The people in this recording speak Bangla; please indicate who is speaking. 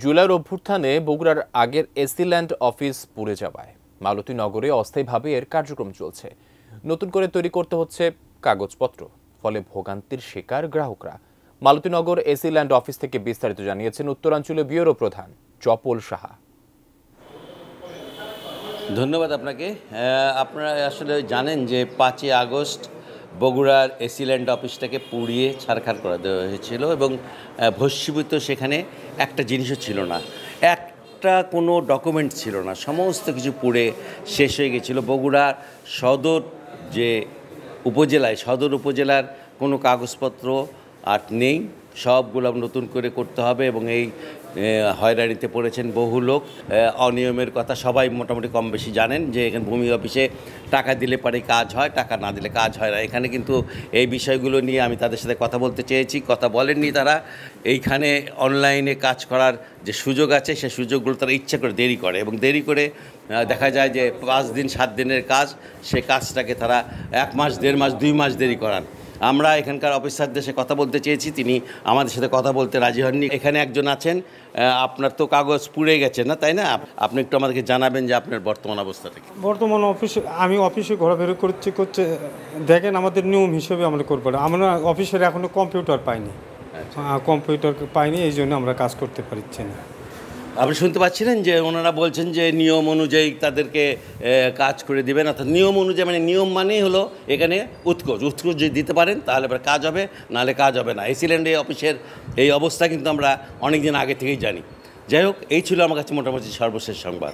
Speaker 1: জুলাইয়ের অভ্যুত্থানে বগুড়ার আগের এসিল্যান্ড অফিস পুড়ে যাওয়ায় মালতী নগরে অস্থায়ীভাবে এর কার্যক্রম চলছে। নতুন করে তৈরি করতে হচ্ছে কাগজপত্র, ফলে ভোগান্তির শিকার গ্রাহকরা। মালতীনগর এসিল্যান্ড অফিস থেকে বিস্তারিত জানিয়েছেন উত্তরাঞ্চলীয় ব্যুরো প্রধান জপল সাহা।
Speaker 2: ধন্যবাদ আপনাকে। আপনারা আসলে জানেন যে 5ই আগস্ট বগুড়ার এসিল্যান্ড অফিসটাকে পুড়িয়ে ছারখার করে দেওয়া হয়েছিল এবং ভস্মীভূত সেখানে একটা জিনিসও ছিল না, একটা কোনো ডকুমেন্ট ছিল না, সমস্ত কিছু পুড়ে শেষ হয়ে গেছিলো। বগুড়ার সদর যে সদর উপজেলার কোনো কাগজপত্র আর নেই, সবগুলো নতুন করে করতে হবে এবং এই হয়রানিতে পড়েছেন বহু লোক। অনিয়মের কথা সবাই মোটামুটি কম বেশি জানেন যে এখানে ভূমি অফিসে টাকা দিলে পরে কাজ হয়, টাকা না দিলে কাজ হয় না। এখানে কিন্তু এই বিষয়গুলো নিয়ে আমি তাদের সাথে কথা বলতে চেয়েছি, কথা বলেননি তারা। এইখানে অনলাইনে কাজ করার যে সুযোগ আছে সে সুযোগগুলো তারা ইচ্ছা করে দেরি করে এবং দেরি করে দেখা যায় যে 5 দিন 7 দিনের কাজ, সে কাজটাকে তারা 1 মাস 1.5 মাস 2 মাস দেরি করান। আমরা এখানকার অফিসারদের সাথে কথা বলতে চেয়েছি, তিনি আমাদের সাথে কথা বলতে রাজি হননি। এখানে একজন আছেন, আপনার তো কাগজ পুড়ে গেছে না, তাই না? আপনি একটু আমাদেরকে জানাবেন যে আপনার বর্তমান অবস্থাটা কি?
Speaker 3: বর্তমান আমি অফিসে ঘোরাফেরা করছে দেখেন, আমাদের নিয়ম হিসেবে আমরা করবো। আমরা অফিসের এখনো কম্পিউটার পাইনি, কম্পিউটার পাইনি, এই জন্য আমরা কাজ করতে পারছি না।
Speaker 2: আপনি শুনতে পাচ্ছিলেন যে ওনারা বলছেন যে নিয়ম অনুযায়ী তাদেরকে কাজ করে দেবেন, অর্থাৎ নিয়ম অনুযায়ী, মানে নিয়ম মানেই হলো এখানে উৎকোচ যদি দিতে পারেন তাহলে এবার কাজ হবে, নাহলে কাজ হবে না। এসিল্যান্ড অফিসের এই অবস্থা কিন্তু আমরা অনেক দিন আগে থেকেই জানি। যাই হোক, এই ছিল আমার কাছে মোটামুটি সর্বশেষ সংবাদ।